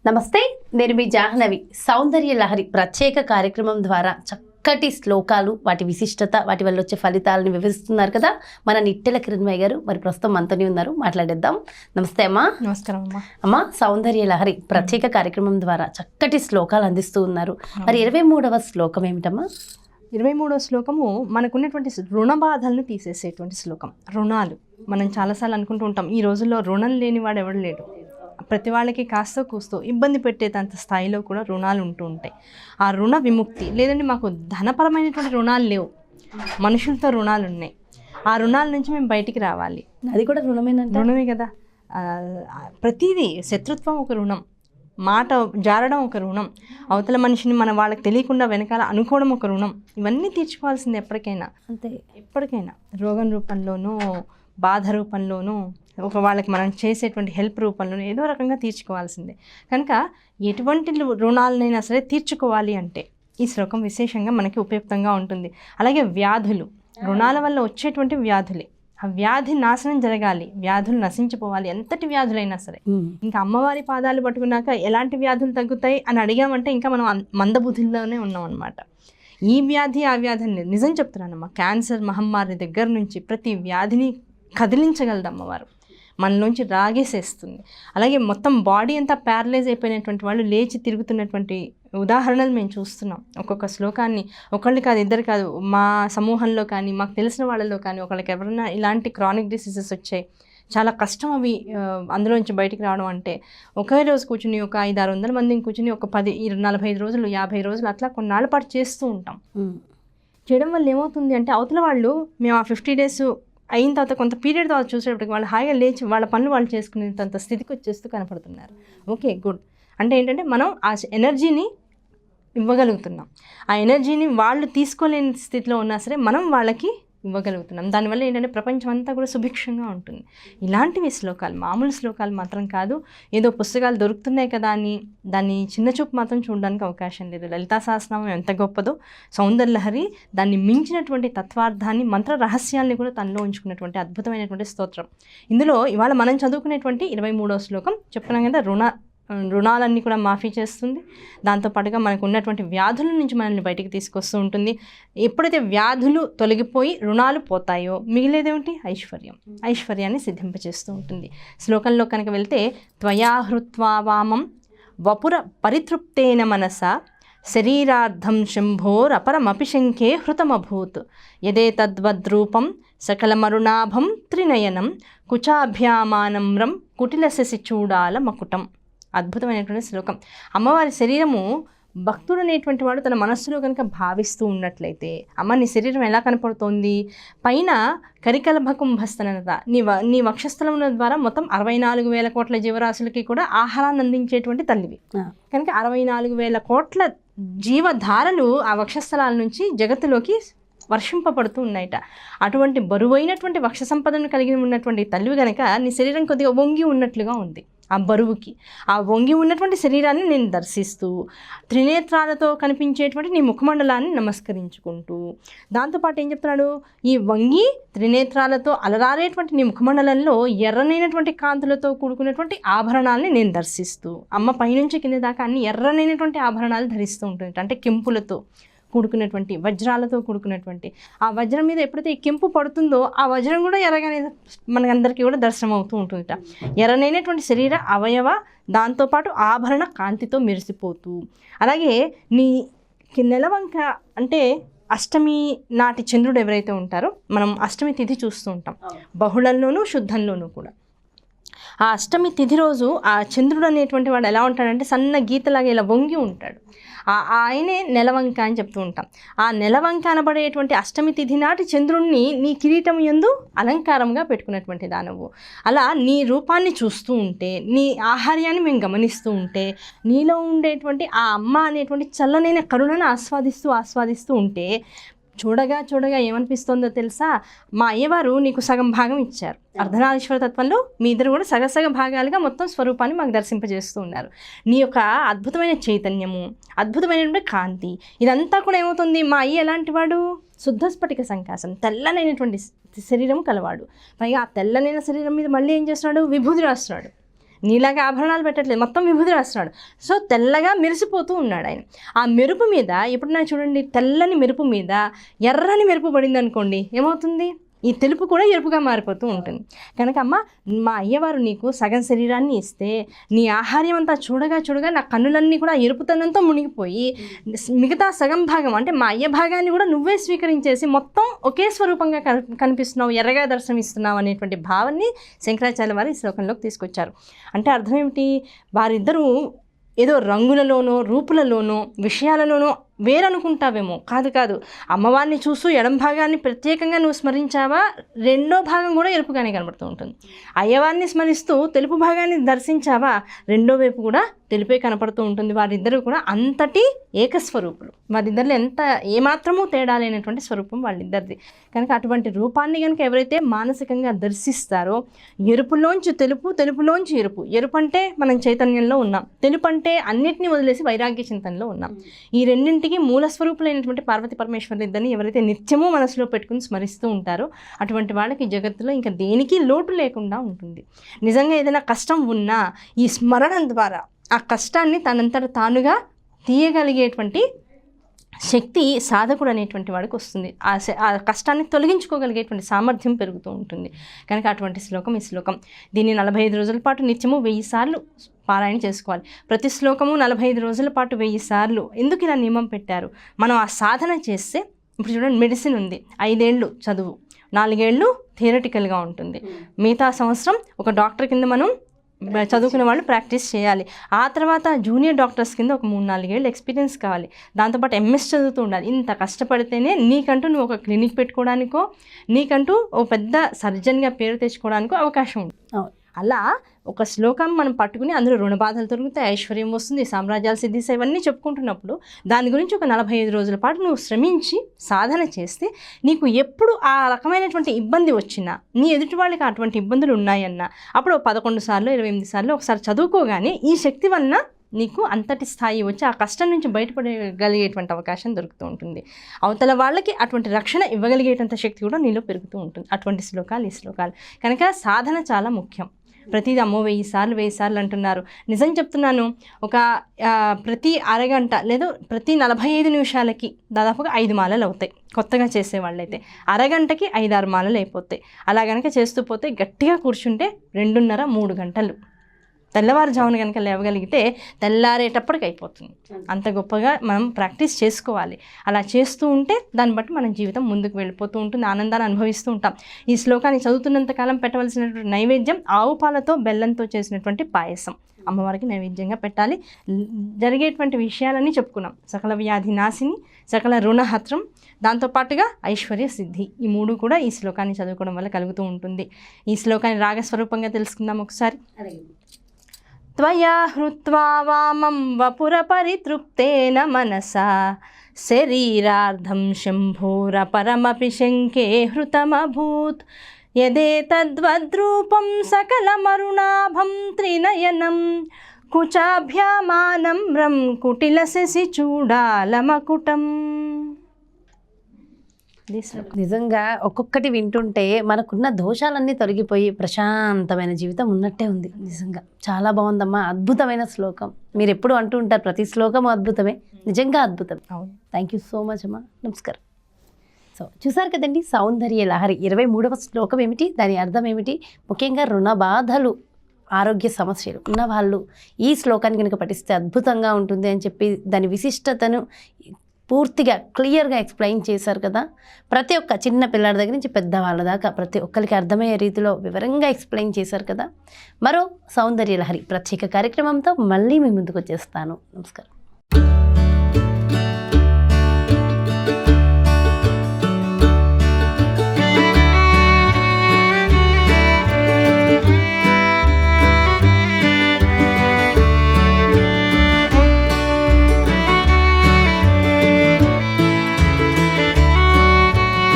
నమస్తే, నేను మీ జాహ్నవి. సౌందర్య లహరి ప్రత్యేక కార్యక్రమం ద్వారా చక్కటి శ్లోకాలు, వాటి విశిష్టత, వాటి వల్ల వచ్చే ఫలితాలను వివరిస్తున్నారు కదా మన నిట్టెల కిరణ్మయ్య గారు. మరి ప్రస్తుతం మనతోనే ఉన్నారు, మాట్లాడేద్దాం. నమస్తే అమ్మా. నమస్కారం అమ్మా. అమ్మా, సౌందర్య లహరి ప్రత్యేక కార్యక్రమం ద్వారా చక్కటి శ్లోకాలు అందిస్తూ ఉన్నారు. మరి 23వ శ్లోకం ఏమిటమ్మా? 23వ శ్లోకము మనకున్నటువంటి రుణ బాధలను తీసేసేటువంటి శ్లోకం. రుణాలు మనం చాలాసార్లు అనుకుంటూ ఉంటాం, ఈ రోజుల్లో రుణం లేని వాడు ఎవడు లేడు. ప్రతి వాళ్ళకి కాస్తో కూస్తో ఇబ్బంది పెట్టేటంత స్థాయిలో కూడా రుణాలు ఉంటూ ఉంటాయి. ఆ రుణ విముక్తి, లేదంటే మాకు ధనపరమైనటువంటి రుణాలు లేవు, మనుషులతో రుణాలు ఉన్నాయి, ఆ రుణాల నుంచి మేము బయటికి రావాలి. అది కూడా రుణమే కదా. ప్రతిదీ, శత్రుత్వం ఒక రుణం, మాట జారడం ఒక రుణం, అవతల మనిషిని మన వాళ్ళకి తెలియకుండా వెనకాల అనుకోవడం ఒక రుణం. ఇవన్నీ తీర్చుకోవాల్సింది ఎప్పటికైనా, అంతే. ఎప్పటికైనా రోగం రూపంలోనూ, బాధ రూపంలోనూ, ఒక వాళ్ళకి మనం చేసేటువంటి హెల్ప్ రూపంలోనూ ఏదో రకంగా తీర్చుకోవాల్సిందే. కనుక ఎటువంటి రుణాలనైనా సరే తీర్చుకోవాలి అంటే ఈ శ్లోకం విశేషంగా మనకి ఉపయుక్తంగా ఉంటుంది. అలాగే వ్యాధులు, రుణాల వల్ల వచ్చేటువంటి వ్యాధులే, ఆ వ్యాధి నాశనం జరగాలి, వ్యాధులు నశించిపోవాలి, ఎంతటి వ్యాధులైనా సరే. ఇంకా అమ్మవారి పాదాలు పట్టుకున్నాక ఎలాంటి వ్యాధులు తగ్గుతాయి అని అడిగామంటే ఇంకా మనం మందబుద్ధిలోనే ఉన్నాం అనమాట. ఈ వ్యాధి ఆ వ్యాధి అని నిజం చెప్తున్నానమ్మా. క్యాన్సర్ మహమ్మారి దగ్గర నుంచి ప్రతి వ్యాధిని కదిలించగలదు అమ్మవారు, మనలోంచి రాగేసేస్తుంది. అలాగే మొత్తం బాడీ అంతా ప్యారలైజ్ అయిపోయినటువంటి వాళ్ళు లేచి తిరుగుతున్నటువంటి ఉదాహరణలు మేము చూస్తున్నాం. ఒక్కొక్క శ్లోకాన్ని ఒకళ్ళు కాదు, ఇద్దరు కాదు, మా సమూహంలో కానీ మాకు తెలిసిన వాళ్ళలో కానీ ఒకళ్ళకి ఎవరైనా ఇలాంటి క్రానిక్ డిసీజెస్ వచ్చాయి, చాలా కష్టం అవి అందులోంచి బయటికి రావడం. అంటే ఒకే రోజు కూర్చుని ఒక 500-600 మందిని కూర్చుని ఒక 10-45 రోజులు 50 రోజులు అట్లా కొన్నాళ్ళ పాటు చేస్తూ ఉంటాం. చేయడం వల్ల ఏమవుతుంది అంటే అవతల వాళ్ళు మేము ఆ 50 days అయిన తర్వాత కొంత పీరియడ్ తర్వాత చూసేటప్పటికి వాళ్ళు హాయిగా లేచి వాళ్ళ పనులు వాళ్ళు చేసుకునేంత స్థితికి వచ్చేస్తూ కనపడుతున్నారు. Okay, good. అంటే ఏంటంటే మనం ఆ ఎనర్జీని ఇవ్వగలుగుతున్నాం, ఆ ఎనర్జీని వాళ్ళు తీసుకోలేని స్థితిలో ఉన్నా సరే మనం వాళ్ళకి ఇవ్వగలుగుతున్నాం. దానివల్ల ఏంటంటే ప్రపంచం అంతా కూడా సుభిక్షంగా ఉంటుంది. ఇలాంటివి శ్లోకాలు మామూలు శ్లోకాలు మాత్రం కాదు, ఏదో పుస్తకాలు దొరుకుతున్నాయి కదా అని దాన్ని చిన్నచూపు మాత్రం చూడడానికి అవకాశం లేదు. లలితా సహస్రనామం ఎంత గొప్పదో, సౌందర్య లహరి దాన్ని మించినటువంటి తత్వార్థాన్ని, మంత్ర రహస్యాల్ని కూడా తనలో ఉంచుకున్నటువంటి అద్భుతమైనటువంటి స్తోత్రం. ఇందులో ఇవాళ మనం చదువుకునేటువంటి 23వ శ్లోకం చెప్తున్నాం కదా, రుణాలన్నీ కూడా మాఫీ చేస్తుంది. దాంతోపాటుగా మనకు ఉన్నటువంటి వ్యాధుల నుంచి మనల్ని బయటికి తీసుకొస్తూ ఉంటుంది. ఎప్పుడైతే వ్యాధులు తొలగిపోయి రుణాలు పోతాయో మిగిలేదేమిటి? ఐశ్వర్యాన్ని సిద్ధింపచేస్తూ ఉంటుంది. శ్లోకంలో కనుక వెళ్తే, త్వయా హృత్వా వామం వపుర పరితృప్తేన మనస శరీరార్థం శంభోరపరమపి శంఖే హృతమభూత్ యదే తద్వద్రూపం సకలమరుణాభం త్రినయనం కుచాభ్యామానమ్రం కుటిలశసి చూడాల మకుటం. అద్భుతమైనటువంటి శ్లోకం. అమ్మవారి శరీరము భక్తుడు అనేటువంటి వాడు తన మనస్సులో కనుక భావిస్తూ ఉన్నట్లయితే, అమ్మ నీ శరీరం ఎలా కనపడుతోంది? పైన కరికలభకుంభస్తనత, నీ వక్షస్థలముల ద్వారా మొత్తం 64,000 కోట్ల జీవరాశులకి కూడా ఆహారాన్ని అందించేటువంటి తల్లివి. కనుక 64,000 కోట్ల జీవధారలు ఆ వక్షస్థలాల నుంచి జగత్తులోకి వర్షింపబడుతూ ఉన్నాయట. అటువంటి బరువైనటువంటి వక్ష సంపదను కలిగి ఉన్నటువంటి తల్లివి కనుక నీ శరీరం కొద్దిగా వంగి ఉన్నట్లుగా ఉంది. ఆ బరువుకి, ఆ వంగి ఉన్నటువంటి శరీరాన్ని నేను దర్శిస్తూ, త్రినేత్రాలతో కనిపించేటువంటి నీ ముఖమండలాన్ని నమస్కరించుకుంటూ, దాంతోపాటు ఏం చెప్తున్నాడు, ఈ వంగి త్రినేత్రాలతో అలరారేటువంటి నీ ముఖమండలంలో ఎర్రనైనటువంటి కాంతులతో కూడుకున్నటువంటి ఆభరణాలని నేను దర్శిస్తూ, అమ్మ పైనుంచి కింద దాకా అన్ని ఎర్రనైనటువంటి ఆభరణాలు ధరిస్తూ ఉంటుంది. అంటే కెంపులతో కూడుకున్నటువంటి, వజ్రాలతో కూడుకున్నటువంటి, ఆ వజ్రం మీద ఎప్పుడైతే ఈ కెంపు పడుతుందో ఆ వజ్రం కూడా ఎర్రగానే మనకందరికీ కూడా దర్శనం అవుతూ ఉంటుందిట. ఎర్రనైనటువంటి శరీర అవయవ, దాంతోపాటు ఆభరణ కాంతితో మెరిసిపోతూ, అలాగే నీ నెలవంక అంటే అష్టమి నాటి చంద్రుడు ఎవరైతే ఉంటారో, మనం అష్టమి తిథి చూస్తూ ఉంటాం బహుళంలోనూ శుద్ధంలోనూ కూడా. ఆ అష్టమి తిథి రోజు ఆ చంద్రుడు అనేటువంటి వాడు ఎలా ఉంటాడంటే సన్న గీతలాగా ఇలా వంగి ఉంటాడు. ఆయనే నెలవంక అని చెప్తూ ఉంటాం. ఆ నెలవంక అనబడేటువంటి అష్టమి తిథి నాటి చంద్రుణ్ణి నీ కిరీటం యందు అలంకారంగా పెట్టుకున్నటువంటి దానవు. అలా నీ రూపాన్ని చూస్తూ ఉంటే, నీ ఆహార్యాన్ని మేము గమనిస్తూ ఉంటే, నీలో ఉండేటువంటి ఆ అమ్మ అనేటువంటి చల్లనైన కరుణను ఆస్వాదిస్తూ ఉంటే, చూడగా ఏమనిపిస్తుందో తెలుసా, మా అయ్యవారు నీకు సగం భాగం ఇచ్చారు. అర్ధనారీశ్వర తత్వంలో మీ ఇద్దరు కూడా సగ భాగాలుగా మొత్తం స్వరూపాన్ని మాకు దర్శింపజేస్తూ ఉన్నారు. నీ యొక్క అద్భుతమైన చైతన్యము, అద్భుతమైనటువంటి కాంతి, ఇదంతా కూడా ఏమవుతుంది, మా అయ్య ఎలాంటి వాడు? శుద్ధ స్ఫటిక సంకాసం, తెల్లనైనటువంటి శరీరం కలవాడు. పైగా ఆ తెల్లనైన శరీరం మీద మళ్ళీ ఏం చేస్తున్నాడు? విభూది రాస్తున్నాడు. నీలాగా ఆభరణాలు పెట్టట్లేదు, మొత్తం విభూతి రాస్తున్నాడు. సో తెల్లగా మెరిసిపోతూ ఉన్నాడు ఆయన. ఆ మెరుపు మీద ఎప్పుడైనా చూడండి, తెల్లని మెరుపు మీద ఎర్రని మెరుపు పడింది అనుకోండి, ఏమవుతుంది? ఈ తెలుపు కూడా ఎరుపుగా మారిపోతూ ఉంటుంది. కనుక అమ్మ, మా అయ్యవారు నీకు సగం శరీరాన్ని ఇస్తే నీ ఆహార్యం అంతా చూడగా నా కన్నులన్నీ కూడా ఎరుపుతనంతో మునిగిపోయి మిగతా సగం భాగం అంటే మా అయ్య భాగాన్ని కూడా నువ్వే స్వీకరించేసి మొత్తం ఒకే స్వరూపంగా కనిపిస్తున్నావు, ఎర్రగా దర్శనమిస్తున్నావు అనేటువంటి భావాన్ని శంకరాచార్య వారు ఈ శ్లోకంలోకి తీసుకొచ్చారు. అంటే అర్థం ఏమిటి? వారిద్దరూ ఏదో రంగులలోనో రూపులలోనో విషయాలలోనో వేరనుకుంటావేమో, కాదు. అమ్మవారిని చూస్తూ ఎడం భాగాన్ని ప్రత్యేకంగా నువ్వు స్మరించావా, రెండో భాగం కూడా ఎరుపుగానే కనబడుతూ ఉంటుంది. అయ్యవారిని స్మరిస్తూ తెలుపు భాగాన్ని దర్శించావా, రెండో వైపు కూడా తెలుపే కనపడుతూ ఉంటుంది. వారిద్దరూ కూడా అంతటి ఏకస్వరూపులు. వారిద్దరిలో ఏమాత్రమూ తేడా లేనటువంటి స్వరూపం వాళ్ళిద్దరిది. కనుక అటువంటి రూపాన్ని కనుక ఎవరైతే మానసికంగా దర్శిస్తారో, ఎరుపులోంచి తెలుపు, తెలుపులోంచి ఎరుపు, ఎరుపు అంటే మనం చైతన్యంలో ఉన్నాం, తెలుపు అంటే అన్నిటినీ వదిలేసి వైరాగ్య చింతనలో ఉన్నాం. ఈ రెండింటికి మూల స్వరూపులైనటువంటి పార్వతీ పరమేశ్వరులు ఇద్దరిని ఎవరైతే నిత్యమూ మనసులో పెట్టుకుని స్మరిస్తూ ఉంటారో అటువంటి వాళ్ళకి జగత్తులో ఇంకా దేనికి లోటు లేకుండా ఉంటుంది. నిజంగా ఏదైనా కష్టం ఉన్నా ఈ స్మరణం ద్వారా ఆ కష్టాన్ని తనంతట తానుగా తీయగలిగేటువంటి శక్తి సాధకుడు అనేటువంటి వాడికి వస్తుంది. ఆ కష్టాన్ని తొలగించుకోగలిగేటువంటి సామర్థ్యం పెరుగుతూ ఉంటుంది. కనుక అటువంటి శ్లోకం ఈ శ్లోకం. దీన్ని 45 రోజుల పాటు నిత్యము 1000 సార్లు పారాయణ చేసుకోవాలి. ప్రతి శ్లోకము 45 రోజుల పాటు 1000 సార్లు. ఎందుకు ఇలా నియమం పెట్టారు? మనం ఆ సాధన చేస్తే, ఇప్పుడు చూడండి, మెడిసిన్ ఉంది, 5 ఏళ్ళు చదువు, 4 ఏళ్ళు థియరటికల్గా ఉంటుంది, మిగతా సంవత్సరం ఒక డాక్టర్ కింద మనం చదువుకునే వాళ్ళు ప్రాక్టీస్ చేయాలి. ఆ తర్వాత జూనియర్ డాక్టర్స్ కింద ఒక 3-4 ఏళ్ళు ఎక్స్పీరియన్స్ కావాలి. దాంతోపాటు ఎంఎస్ చదువుతూ ఉండాలి. ఇంత కష్టపడితేనే నీకంటూ నువ్వు ఒక క్లినిక్ పెట్టుకోవడానికో, నీకంటూ ఓ పెద్ద సర్జన్గా పేరు తెచ్చుకోవడానికో అవకాశం ఉంది. అలా ఒక శ్లోకం మనం పట్టుకుని అందులో రుణ బాధలు తొలగుతాయి, ఐశ్వర్యం వస్తుంది, సామ్రాజ్యాలు సిద్ధిస్తాయి, ఇవన్నీ చెప్పుకుంటున్నప్పుడు దాని గురించి ఒక 45 రోజుల పాటు నువ్వు శ్రమించి సాధన చేస్తే నీకు ఎప్పుడు ఆ రకమైనటువంటి ఇబ్బంది వచ్చినా, నీ ఎదుటి వాళ్ళకి అటువంటి ఇబ్బందులు ఉన్నాయన్నా, అప్పుడు 11 సార్లు 28 సార్లు ఒకసారి చదువుకోగానే ఈ శక్తి వలన నీకు అంతటి స్థాయి వచ్చి ఆ కష్టం నుంచి బయటపడగలిగేటువంటి అవకాశం దొరుకుతూ ఉంటుంది. అవతల వాళ్ళకి అటువంటి రక్షణ ఇవ్వగలిగేటంత శక్తి కూడా నీలో పెరుగుతూ ఉంటుంది. అటువంటి శ్లోకాలు ఈ శ్లోకాలు. కనుక సాధన చాలా ముఖ్యం. ప్రతిది అమ్మో 1000 సార్లు అంటున్నారు. నిజం చెప్తున్నాను, ఒక ప్రతి అరగంట లేదా ప్రతి 45 నిమిషాలకి దాదాపుగా 5 మాలలు అవుతాయి. కొత్తగా చేసేవాళ్ళైతే అరగంటకి 5-6 మాలలు అయిపోతాయి. అలా కనుక చేస్తూ పోతే గట్టిగా కూర్చుంటే 2.5-3 గంటలు తెల్లవారుజామున కనుక లేవగలిగితే తెల్లారేటప్పటికి అయిపోతుంది. అంత గొప్పగా మనం ప్రాక్టీస్ చేసుకోవాలి. అలా చేస్తూ ఉంటే దాన్ని బట్టి మన జీవితం ముందుకు వెళ్ళిపోతూ ఉంటుంది, ఆనందాన్ని అనుభవిస్తూ ఉంటాం. ఈ శ్లోకాన్ని చదువుతున్నంతకాలం పెట్టవలసినటువంటి నైవేద్యం ఆవు పాలతో బెల్లంతో చేసినటువంటి పాయసం అమ్మవారికి నైవేద్యంగా పెట్టాలి. జరిగేటువంటి విషయాలన్నీ చెప్పుకున్నాం. సకల వ్యాధి నాశిని, సకల రుణహత్రం, దాంతోపాటుగా ఐశ్వర్య సిద్ధి, ఈ 3 కూడా ఈ శ్లోకాన్ని చదువుకోవడం వల్ల కలుగుతూ ఉంటుంది. ఈ శ్లోకాన్ని రాగస్వరూపంగా తెలుసుకుందాం ఒకసారి. త్వయా హృత్వా వామం వపుర పరితృప్తేన మనసా శరీరార్ధం శంభోరపరమపి శంకే హృతమభూత్ యదేతద్వద్రూపం సకలమరుణాభం త్రినయనం కుచాభ్యామానమ్రం కుటిలశశి చూడాలమకుటం. నిజంగా ఒక్కొక్కటి వింటుంటే మనకున్న దోషాలన్నీ తొలగిపోయి ప్రశాంతమైన జీవితం ఉన్నట్టే ఉంది. నిజంగా చాలా బాగుందమ్మా, అద్భుతమైన శ్లోకం. మీరు ఎప్పుడు అంటూ ఉంటారు ప్రతి శ్లోకం అద్భుతమే, నిజంగా అద్భుతం. అవును, థ్యాంక్ యూ సో మచ్ అమ్మా, నమస్కారం. సో చూసారు కదండి, సౌందర్య లహరి 23వ శ్లోకం ఏమిటి, దాని అర్థం ఏమిటి, ముఖ్యంగా రుణ బాధలు, ఆరోగ్య సమస్యలు ఉన్న వాళ్ళు ఈ శ్లోకాన్ని కనుక పఠిస్తే అద్భుతంగా ఉంటుంది అని చెప్పి దాని విశిష్టతను పూర్తిగా క్లియర్గా ఎక్స్ప్లెయిన్ చేశారు కదా. ప్రతి ఒక్క చిన్న పిల్లల దగ్గర నుంచి పెద్దవాళ్ళ దాకా ప్రతి ఒక్కరికి అర్థమయ్యే రీతిలో వివరంగా ఎక్స్ప్లెయిన్ చేశారు కదా. మరో సౌందర్య లహరి ప్రత్యేక కార్యక్రమంతో మళ్ళీ మీ ముందుకు వచ్చేస్తాను. నమస్కారం.